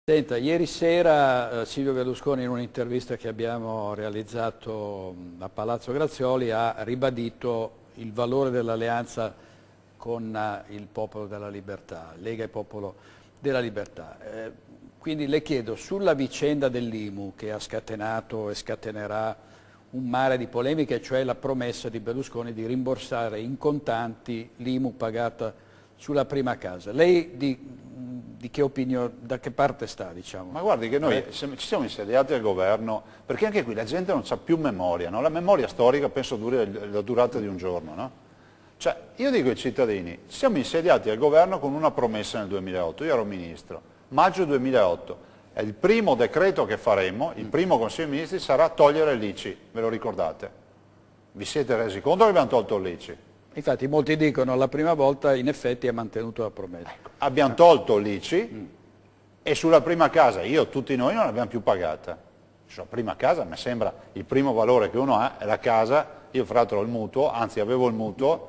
Senta, ieri sera Silvio Berlusconi in un'intervista che abbiamo realizzato a Palazzo Grazioli ha ribadito il valore dell'alleanza con il Popolo della Libertà, Lega e Popolo della Libertà. Quindi le chiedo, sulla vicenda dell'IMU che ha scatenato e scatenerà un mare di polemiche, cioè la promessa di Berlusconi di rimborsare in contanti l'IMU pagata sulla prima casa. Lei di che opinione, da che parte sta, diciamo? Ma guardi che noi ci siamo insediati al governo, perché anche qui la gente non ha più memoria, no? La memoria storica penso duri la durata di un giorno, no? Cioè, io dico ai cittadini, ci siamo insediati al governo con una promessa nel 2008, io ero ministro, maggio 2008, è il primo decreto che faremo, il primo Consiglio dei Ministri sarà togliere l'ICI, ve lo ricordate? Vi siete resi conto che abbiamo tolto l'ICI? Infatti molti dicono la prima volta in effetti ha mantenuto la promessa. Abbiamo tolto l'ICI e sulla prima casa tutti noi non l'abbiamo più pagata. Sulla prima casa mi sembra il primo valore che uno ha è la casa, io fra l'altro ho il mutuo, anzi avevo il mutuo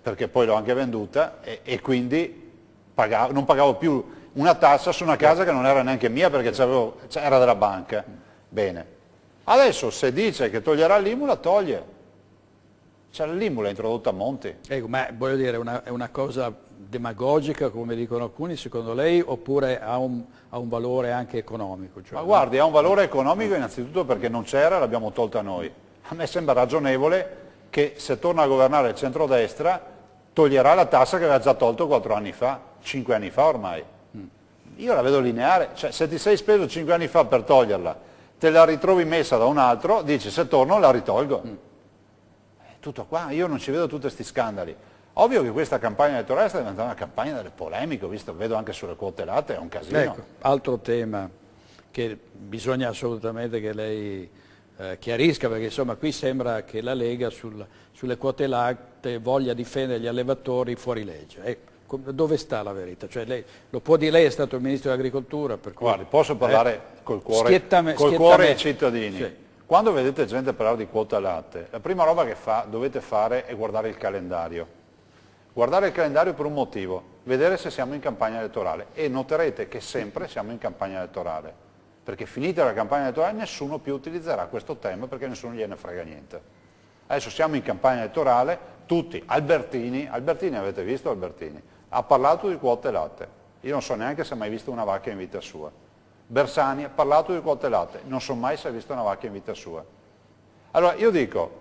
perché poi l'ho anche venduta e quindi non pagavo più una tassa su una casa che non era neanche mia perché era della banca. Bene, adesso se dice che toglierà l'IMU la toglie. Cioè l'IMU l'ha introdotta a monte. Ecco, ma voglio dire, è una cosa demagogica, come dicono alcuni, secondo lei, oppure ha un valore anche economico? Cioè, ma guardi, ha un valore economico innanzitutto perché non c'era, l'abbiamo tolta noi. A me sembra ragionevole che se torna a governare il centrodestra toglierà la tassa che aveva già tolto 4 anni fa, 5 anni fa ormai. Io la vedo lineare, cioè se ti sei speso 5 anni fa per toglierla, te la ritrovi messa da un altro, dici se torno la ritolgo. Tutto qua, io non ci vedo tutti questi scandali. Ovvio che questa campagna elettorale sta diventando una campagna delle polemiche, vedo anche sulle quote latte, è un casino. Ecco, altro tema che bisogna assolutamente che lei chiarisca, perché insomma qui sembra che la Lega sulle quote latte voglia difendere gli allevatori fuori legge. Dove sta la verità? Cioè lei lo può dire, lei è stato il Ministro dell'Agricoltura, per cui... Guardi, posso parlare col cuore ai cittadini. Sì. Quando vedete gente parlare di quota latte, la prima roba che dovete fare è guardare il calendario. Guardare il calendario per un motivo, vedere se siamo in campagna elettorale e noterete che sempre siamo in campagna elettorale, perché finita la campagna elettorale nessuno più utilizzerà questo tema perché nessuno gliene frega niente. Adesso siamo in campagna elettorale, tutti, Albertini avete visto Albertini? Ha parlato di quote latte, io non so neanche se ha mai visto una vacca in vita sua. Bersani ha parlato di quote latte, non so mai se ha visto una vacca in vita sua. Allora io dico,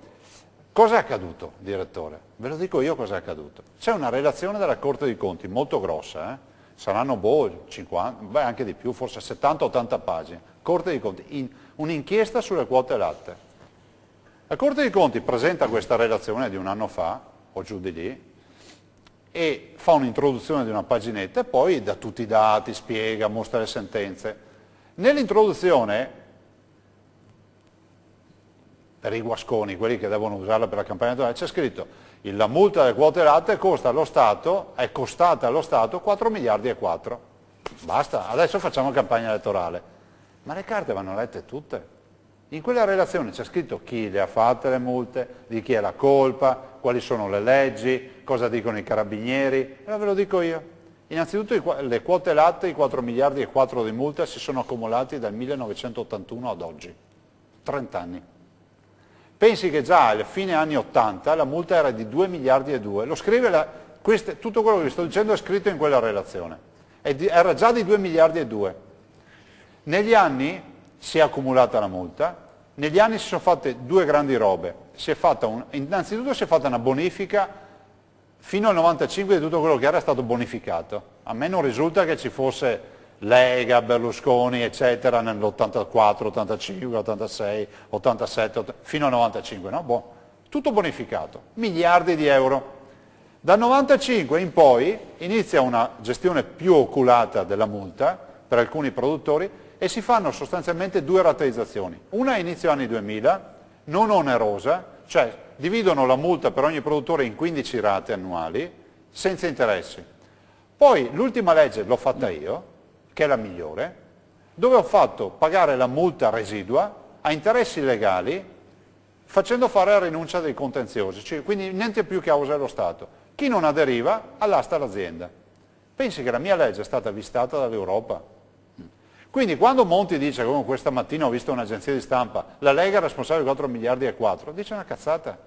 cosa è accaduto, direttore? Ve lo dico io cosa è accaduto. C'è una relazione della Corte dei Conti molto grossa, saranno 50, anche di più, forse 70-80 pagine. Corte dei Conti, un'inchiesta sulle quote latte. La Corte dei Conti presenta questa relazione di un anno fa, o giù di lì, e fa un'introduzione di una paginetta e poi dà tutti i dati, spiega, mostra le sentenze. Nell'introduzione, per i guasconi, quelli che devono usarla per la campagna elettorale, c'è scritto la multa delle quote latte è costata allo Stato 4 miliardi e 4. Basta, adesso facciamo campagna elettorale. Ma le carte vanno lette tutte. In quella relazione c'è scritto chi le ha fatte le multe, di chi è la colpa, quali sono le leggi, cosa dicono i carabinieri, e ve lo dico io. Innanzitutto le quote latte, i 4 miliardi e 4 di multa si sono accumulati dal 1981 ad oggi, 30 anni. Pensi che già alla fine anni 80 la multa era di 2 miliardi e 2, tutto quello che vi sto dicendo è scritto in quella relazione, era già di 2 miliardi e 2. Negli anni si è accumulata la multa, negli anni si sono fatte due grandi robe, innanzitutto si è fatta una bonifica fino al 95 di tutto quello che era stato bonificato. A me non risulta che ci fosse Lega, Berlusconi, eccetera, nell'84, 85, 86, 87, fino al 95, no? Tutto bonificato, miliardi di euro. Dal 95 in poi inizia una gestione più oculata della multa per alcuni produttori e si fanno sostanzialmente due rateizzazioni. Una a inizio anni 2000, non onerosa, cioè dividono la multa per ogni produttore in 15 rate annuali, senza interessi. Poi l'ultima legge l'ho fatta io, che è la migliore, dove ho fatto pagare la multa residua a interessi legali, facendo fare la rinuncia dei contenziosi, cioè, quindi niente più causa dello Stato. Chi non aderiva all'asta l'azienda. Pensi che la mia legge è stata avvistata dall'Europa. Quindi quando Monti dice, come questa mattina ho visto un'agenzia di stampa, la Lega è responsabile di 4 miliardi e 4, dice una cazzata,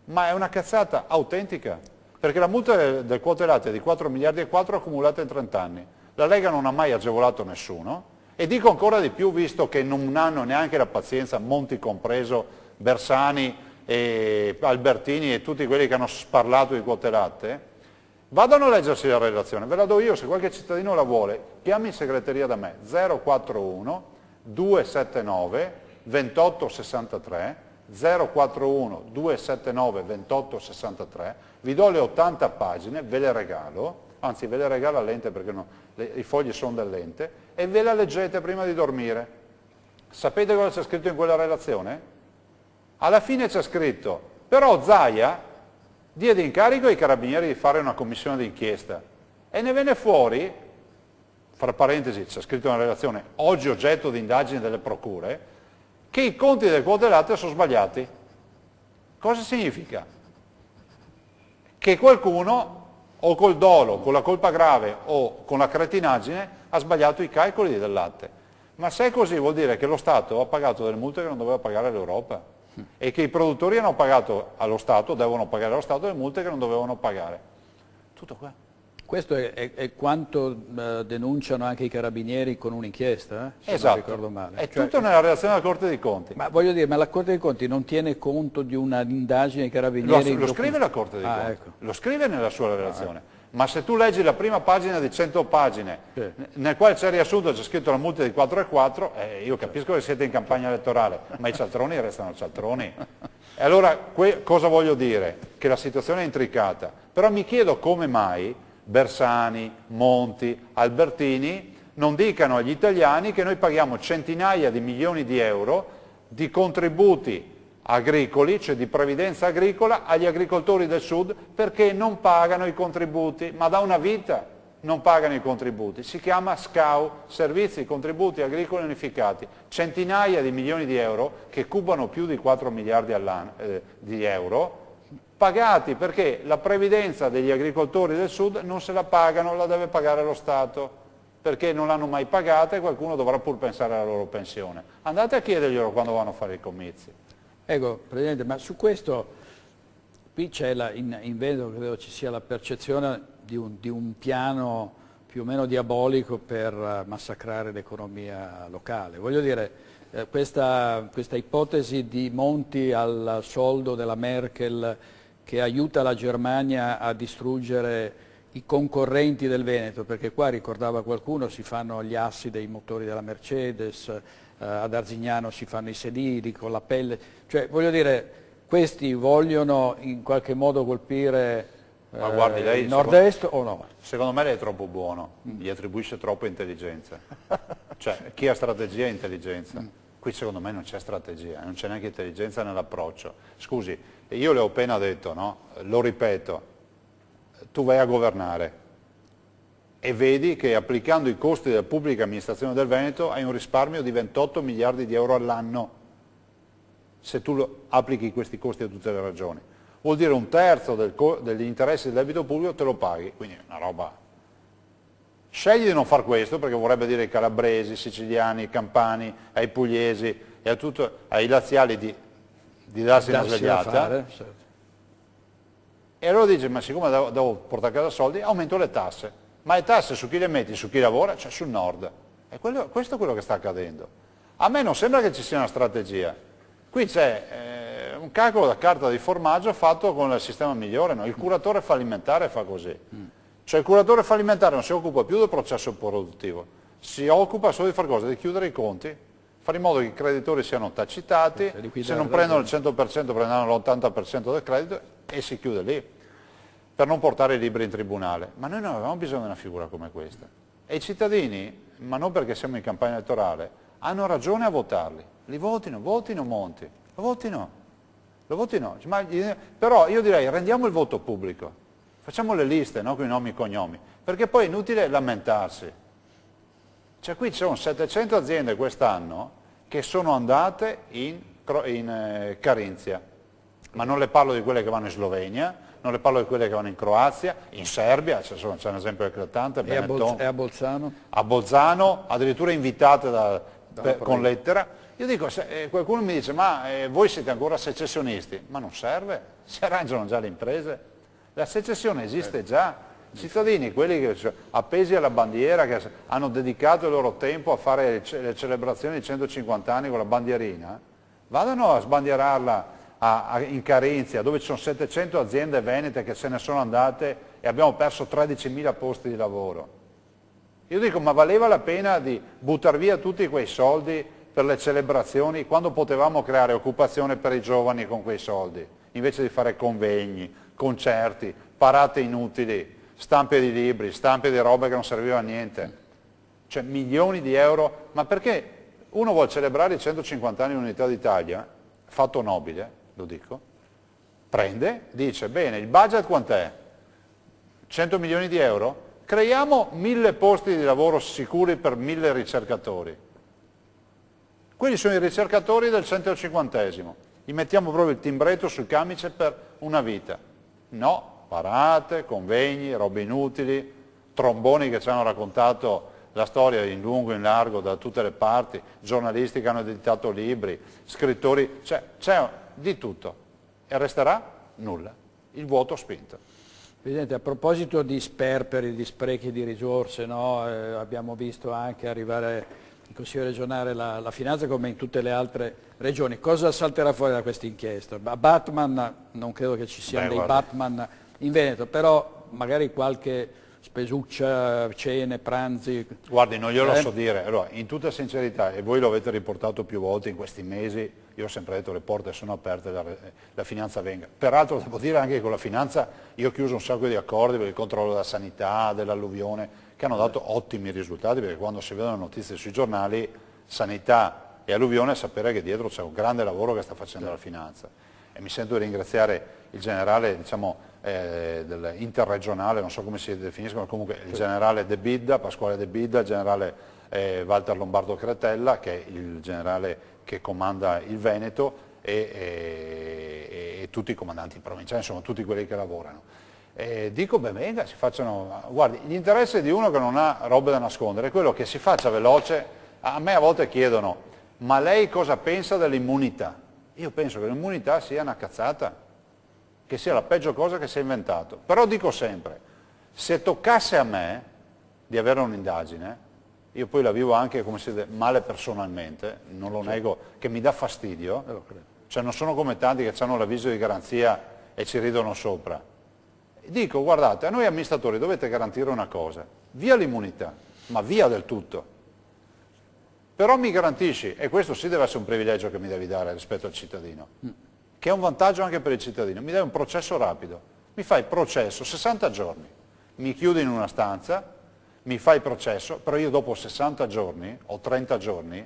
ma è una cazzata autentica, perché la multa del quote latte è di 4 miliardi e 4 accumulata in 30 anni. La Lega non ha mai agevolato nessuno e dico ancora di più, visto che non hanno neanche la pazienza, Monti compreso, Bersani e Albertini e tutti quelli che hanno parlato di quote latte, vadano a leggersi la relazione, ve la do io, se qualche cittadino la vuole, chiami in segreteria da me, 041 279 2863, 041 279 2863, vi do le 80 pagine, ve le regalo, anzi ve le regalo a lente perché i fogli sono del lente, e ve la leggete prima di dormire. Sapete cosa c'è scritto in quella relazione? Alla fine c'è scritto, però Zaia diede incarico ai carabinieri di fare una commissione d'inchiesta e ne venne fuori, fra parentesi c'è scritto nella relazione, oggi oggetto di indagini delle procure, che i conti del quote latte sono sbagliati. Cosa significa? Che qualcuno, o col dolo, con la colpa grave o con la cretinaggine, ha sbagliato i calcoli del latte. Ma se è così vuol dire che lo Stato ha pagato delle multe che non doveva pagare l'Europa e che i produttori hanno pagato allo Stato, devono pagare allo Stato delle multe che non dovevano pagare. Tutto qua. Questo è quanto denunciano anche i carabinieri con un'inchiesta, se Esatto, non ricordo male. è tutto nella relazione della Corte dei Conti. Ma voglio dire, ma la Corte dei Conti non tiene conto di un'indagine dei carabinieri? Lo scrive la Corte dei Conti, ecco. Lo scrive nella sua relazione. Ma se tu leggi la prima pagina di 100 pagine, sì, nel quale c'è riassunto, c'è scritto la multa di 4,4, io capisco che siete in campagna elettorale, ma i cialtroni restano cialtroni. E allora cosa voglio dire? Che la situazione è intricata, però mi chiedo come mai Bersani, Monti, Albertini non dicano agli italiani che noi paghiamo centinaia di milioni di euro di contributi agricoli, cioè di previdenza agricola, agli agricoltori del sud perché non pagano i contributi, ma da una vita non pagano i contributi. Si chiama SCAU, Servizi Contributi Agricoli Unificati, centinaia di milioni di euro che cubano più di 4 miliardi all'anno di euro, pagati perché la previdenza degli agricoltori del sud non se la pagano, la deve pagare lo Stato, perché non l'hanno mai pagata e qualcuno dovrà pur pensare alla loro pensione. Andate a chiederglielo quando vanno a fare i comizi. Ecco, Presidente, ma su questo, qui c'è in Veneto credo ci sia la percezione di un piano più o meno diabolico per massacrare l'economia locale. Voglio dire, questa ipotesi di Monti al soldo della Merkel che aiuta la Germania a distruggere i concorrenti del Veneto, perché qua, ricordava qualcuno, si fanno gli assi dei motori della Mercedes, ad Arzignano si fanno i sedili con la pelle, cioè voglio dire, questi vogliono in qualche modo colpire Ma guardi, lei, il nord-est o no? Secondo me lei è troppo buono, gli attribuisce troppa intelligenza. Cioè, chi ha strategia ha intelligenza. Qui secondo me non c'è strategia, non c'è neanche intelligenza nell'approccio. Scusi, io le ho appena detto, no? Lo ripeto, tu vai a governare e vedi che applicando i costi della pubblica amministrazione del Veneto hai un risparmio di 28 miliardi di euro all'anno, se tu applichi questi costi a tutte le regioni. Vuol dire un terzo degli interessi del debito pubblico te lo paghi, quindi è una roba. Scegli di non far questo perché vorrebbe dire ai calabresi, ai siciliani, ai campani, ai pugliesi e ai laziali di darsi una svegliata. Certo. E allora dice, ma siccome devo portare a casa soldi, aumento le tasse. Ma le tasse su chi le metti? Su chi lavora? Cioè sul nord. E questo è quello che sta accadendo. A me non sembra che ci sia una strategia. Qui c'è un calcolo da carta di formaggio fatto con il sistema migliore, no? Il curatore fallimentare fa così. Cioè il curatore fallimentare non si occupa più del processo produttivo, si occupa solo di fare cosa? Di chiudere i conti, fare in modo che i creditori siano tacitati, se non prendono il 100% prenderanno l'80% del credito e si chiude lì, per non portare i libri in tribunale. Ma noi non avevamo bisogno di una figura come questa. E i cittadini, ma non perché siamo in campagna elettorale, hanno ragione a votarli. Li votino Monti, lo votino. Però io direi rendiamo il voto pubblico. Facciamo le liste, no? Con i nomi e cognomi, perché poi è inutile lamentarsi. Cioè qui ci sono 700 aziende quest'anno che sono andate in Carinzia, ma non le parlo di quelle che vanno in Slovenia, non le parlo di quelle che vanno in Croazia, in Serbia, c'è un esempio eclatante, Benetton. E a Bolzano? A Bolzano, addirittura invitate con lettera. Io dico, qualcuno mi dice, ma voi siete ancora secessionisti? Ma non serve, si arrangiano già le imprese. La secessione esiste già. Cittadini, quelli che appesi alla bandiera, che hanno dedicato il loro tempo a fare le celebrazioni di 150 anni con la bandierina, vadano a sbandierarla in Carinzia, dove ci sono 700 aziende venete che se ne sono andate e abbiamo perso 13.000 posti di lavoro. Io dico, ma valeva la pena di buttare via tutti quei soldi per le celebrazioni quando potevamo creare occupazione per i giovani con quei soldi, invece di fare convegni, concerti, parate inutili, stampe di libri, stampe di robe che non serviva a niente, cioè milioni di euro, ma perché uno vuole celebrare i 150 anni dell'Unità d'Italia, fatto nobile, lo dico, prende, dice, bene, il budget quant'è? 100 milioni di euro? Creiamo 1000 posti di lavoro sicuri per 1000 ricercatori. Quelli sono i ricercatori del 150esimo, gli mettiamo proprio il timbretto sul camice per una vita. No. Parate, convegni, robe inutili, tromboni che ci hanno raccontato la storia in lungo e in largo da tutte le parti, giornalisti che hanno editato libri, scrittori, c'è di tutto. E resterà nulla, il vuoto spinto. Presidente, a proposito di sperperi, di sprechi di risorse, no? Abbiamo visto anche arrivare in Consiglio regionale la finanza come in tutte le altre regioni. Cosa salterà fuori da questa inchiesta? Batman, non credo che ci siano dei guarda. Batman in Veneto, però magari qualche spesuccia, cene, pranzi. Guardi, non glielo so dire, allora, in tutta sincerità, e voi lo avete riportato più volte in questi mesi, io ho sempre detto le porte sono aperte, la finanza venga. Peraltro devo dire anche che con la finanza io ho chiuso un sacco di accordi per il controllo della sanità, dell'alluvione, che hanno dato ottimi risultati, perché quando si vedono notizie sui giornali, sanità e alluvione, sapere che dietro c'è un grande lavoro che sta facendo la finanza. E mi sento di ringraziare il generale, diciamo, interregionale, non so come si definiscono, comunque il generale De Bidda, Pasquale De Bidda, il generale Walter Lombardo Cretella, che è il generale che comanda il Veneto, e tutti i comandanti provinciali, insomma tutti quelli che lavorano. Dico, beh, venga, si facciano, guardi, l'interesse di uno che non ha robe da nascondere è quello che si faccia veloce. A me a volte chiedono, ma lei cosa pensa dell'immunità? Io penso che l'immunità sia una cazzata, che sia la peggio cosa che si è inventato. Però dico sempre, se toccasse a me di avere un'indagine, io poi la vivo anche come si dice, male personalmente, non lo nego, che mi dà fastidio, cioè non sono come tanti che hanno l'avviso di garanzia e ci ridono sopra. Dico, guardate, a noi amministratori dovete garantire una cosa, via l'immunità, ma via del tutto. Però mi garantisci, e questo sì deve essere un privilegio che mi devi dare rispetto al cittadino, che è un vantaggio anche per il cittadino, mi dai un processo rapido, mi fai processo 60 giorni, mi chiudi in una stanza, mi fai processo, però io dopo 60 giorni o 30 giorni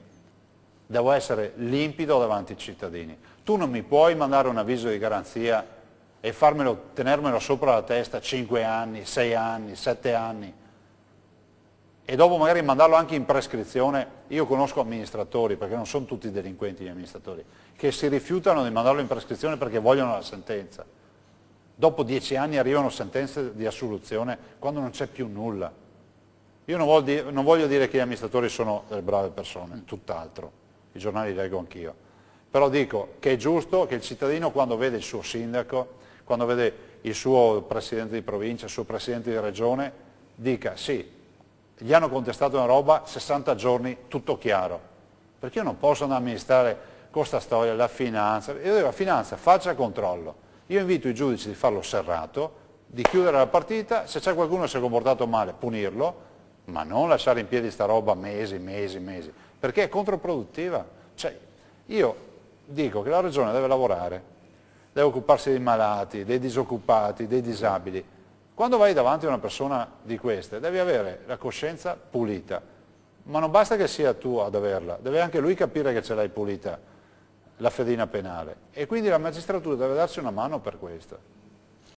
devo essere limpido davanti ai cittadini. Tu non mi puoi mandare un avviso di garanzia e tenermelo sopra la testa 5 anni, 6 anni, 7 anni e dopo magari mandarlo anche in prescrizione. Io conosco amministratori, perché non sono tutti delinquenti gli amministratori, che si rifiutano di mandarlo in prescrizione perché vogliono la sentenza. Dopo 10 anni arrivano sentenze di assoluzione quando non c'è più nulla. Io non voglio dire che gli amministratori sono delle brave persone, tutt'altro, i giornali li leggo anch'io, però dico che è giusto che il cittadino, quando vede il suo sindaco, quando vede il suo presidente di provincia, il suo presidente di regione, dica sì, gli hanno contestato una roba, 60 giorni, tutto chiaro, perché io non posso andare a amministrare con questa storia, la finanza. Io dico, la finanza faccia controllo, io invito i giudici di farlo serrato, di chiudere la partita, se c'è qualcuno che si è comportato male, punirlo, ma non lasciare in piedi sta roba mesi, perché è controproduttiva. Cioè, io dico che la regione deve lavorare, deve occuparsi dei malati, dei disoccupati, dei disabili. Quando vai davanti a una persona di queste, devi avere la coscienza pulita, ma non basta che sia tu ad averla, deve anche lui capire che ce l'hai pulita, la fedina penale. E quindi la magistratura deve darsi una mano per questo.